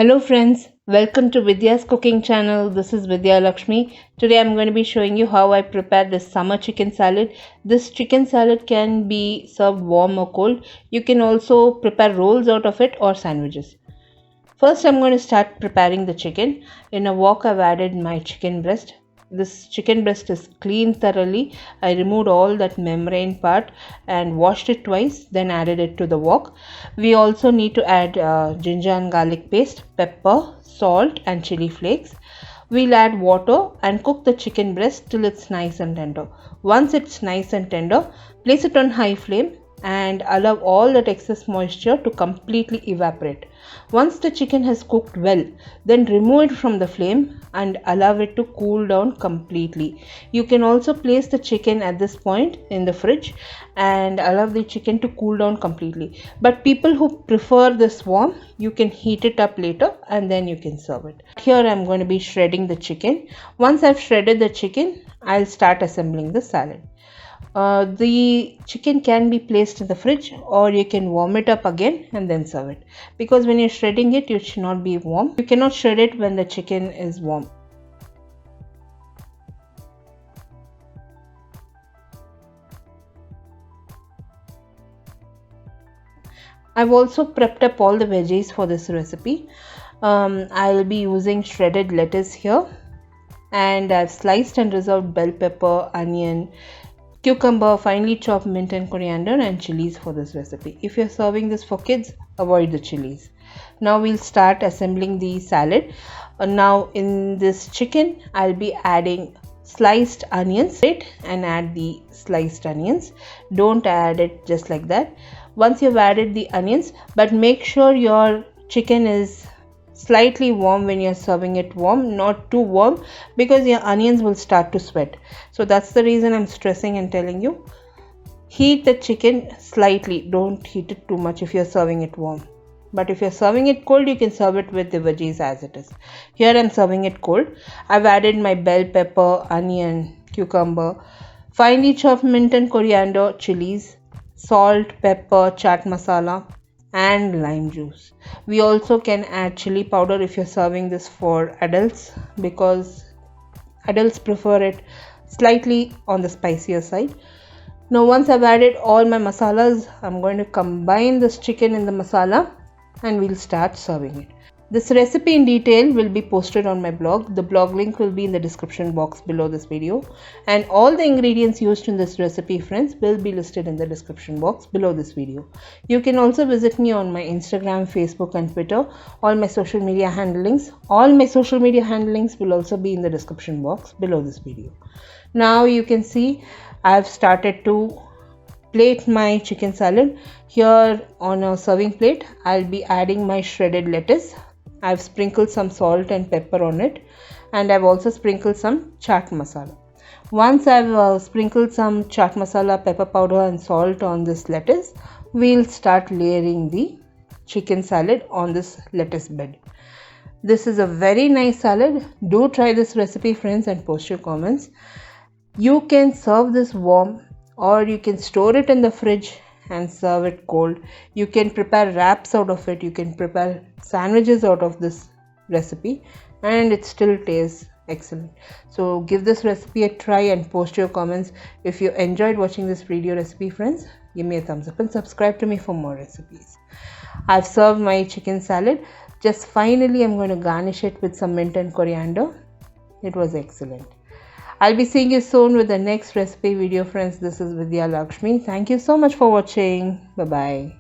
Hello friends, welcome to Vidyascooking channel. This is Vidya Lakshmi. Today I'm going to be showing you how I prepare this summer chicken salad. This chicken salad can be served warm or cold. You can also prepare rolls out of it or sandwiches. First I'm going to start preparing the chicken. In a wok I've added my chicken breast. This chicken breast is cleaned thoroughly. I removed all that membrane part and washed it twice, then added it to the wok. We also need to add ginger and garlic paste, pepper, salt and chili flakes. We'll add water and cook the chicken breast till it's nice and tender. Once it's nice and tender, place it on high flame and allow all that excess moisture to completely evaporate. Once the chicken has cooked well, then remove it from the flame and allow it to cool down completely. You can also place the chicken at this point in the fridge and allow the chicken to cool down completely. But people who prefer this warm, you can heat it up later and then you can serve it. Here I'm going to be shredding the chicken. Once I've shredded the chicken, I'll start assembling the salad. The chicken can be placed in the fridge or you can warm it up again and then serve it, because when you're shredding it, it should not be warm. You cannot shred it when the chicken is warm. I've also prepped up all the veggies for this recipe. I'll be using shredded lettuce here, and I've sliced and reserved bell pepper, onion, cucumber, finely chopped mint and coriander, and chilies for this recipe. If you're serving this for kids, avoid the chilies. Now we'll start assembling the salad. Now in this chicken, I'll be adding sliced onions and add the sliced onions. Don't add it just like that. Once you've added the onions, but make sure your chicken is slightly warm when you're serving it warm, not too warm, because your onions will start to sweat. So that's the reason I'm stressing and telling you, heat the chicken slightly, don't heat it too much if you're serving it warm. But if you're serving it cold, you can serve it with the veggies as it is. Here I'm serving it cold. I've added my bell pepper, onion, cucumber, finely chopped mint and coriander, chilies, salt, pepper, chaat masala, and lime juice. We also can add chili powder if you're serving this for adults, because adults prefer it slightly on the spicier side. Now once I've added all my masalas, I'm going to combine this chicken in the masala and we'll start serving it. This recipe in detail will be posted on my blog. The blog link will be in the description box below this video, and all the ingredients used in this recipe, friends, will be listed in the description box below this video. You can also visit me on my Instagram, Facebook and Twitter. All my social media handlings will also be in the description box below this video. Now you can see I've started to plate my chicken salad. Here on a serving plate, I'll be adding my shredded lettuce. I've sprinkled some salt and pepper on it, and I've also sprinkled some chaat masala. Once I've sprinkled some chaat masala, pepper powder and salt on this lettuce, we'll start layering the chicken salad on this lettuce bed. This is a very nice salad. Do try this recipe, friends, and post your comments. You can serve this warm or you can store it in the fridge and serve it cold. You can prepare wraps out of it. You can prepare sandwiches out of this recipe and it still tastes excellent. So give this recipe a try and post your comments. If you enjoyed watching this video recipe, friends, give me a thumbs up and subscribe to me for more recipes. I've served my chicken salad. Just finally I'm going to garnish it with some mint and coriander. It was excellent. I'll be seeing you soon with the next recipe video, friends. This is Vidya Lakshmi. Thank you so much for watching. Bye-bye.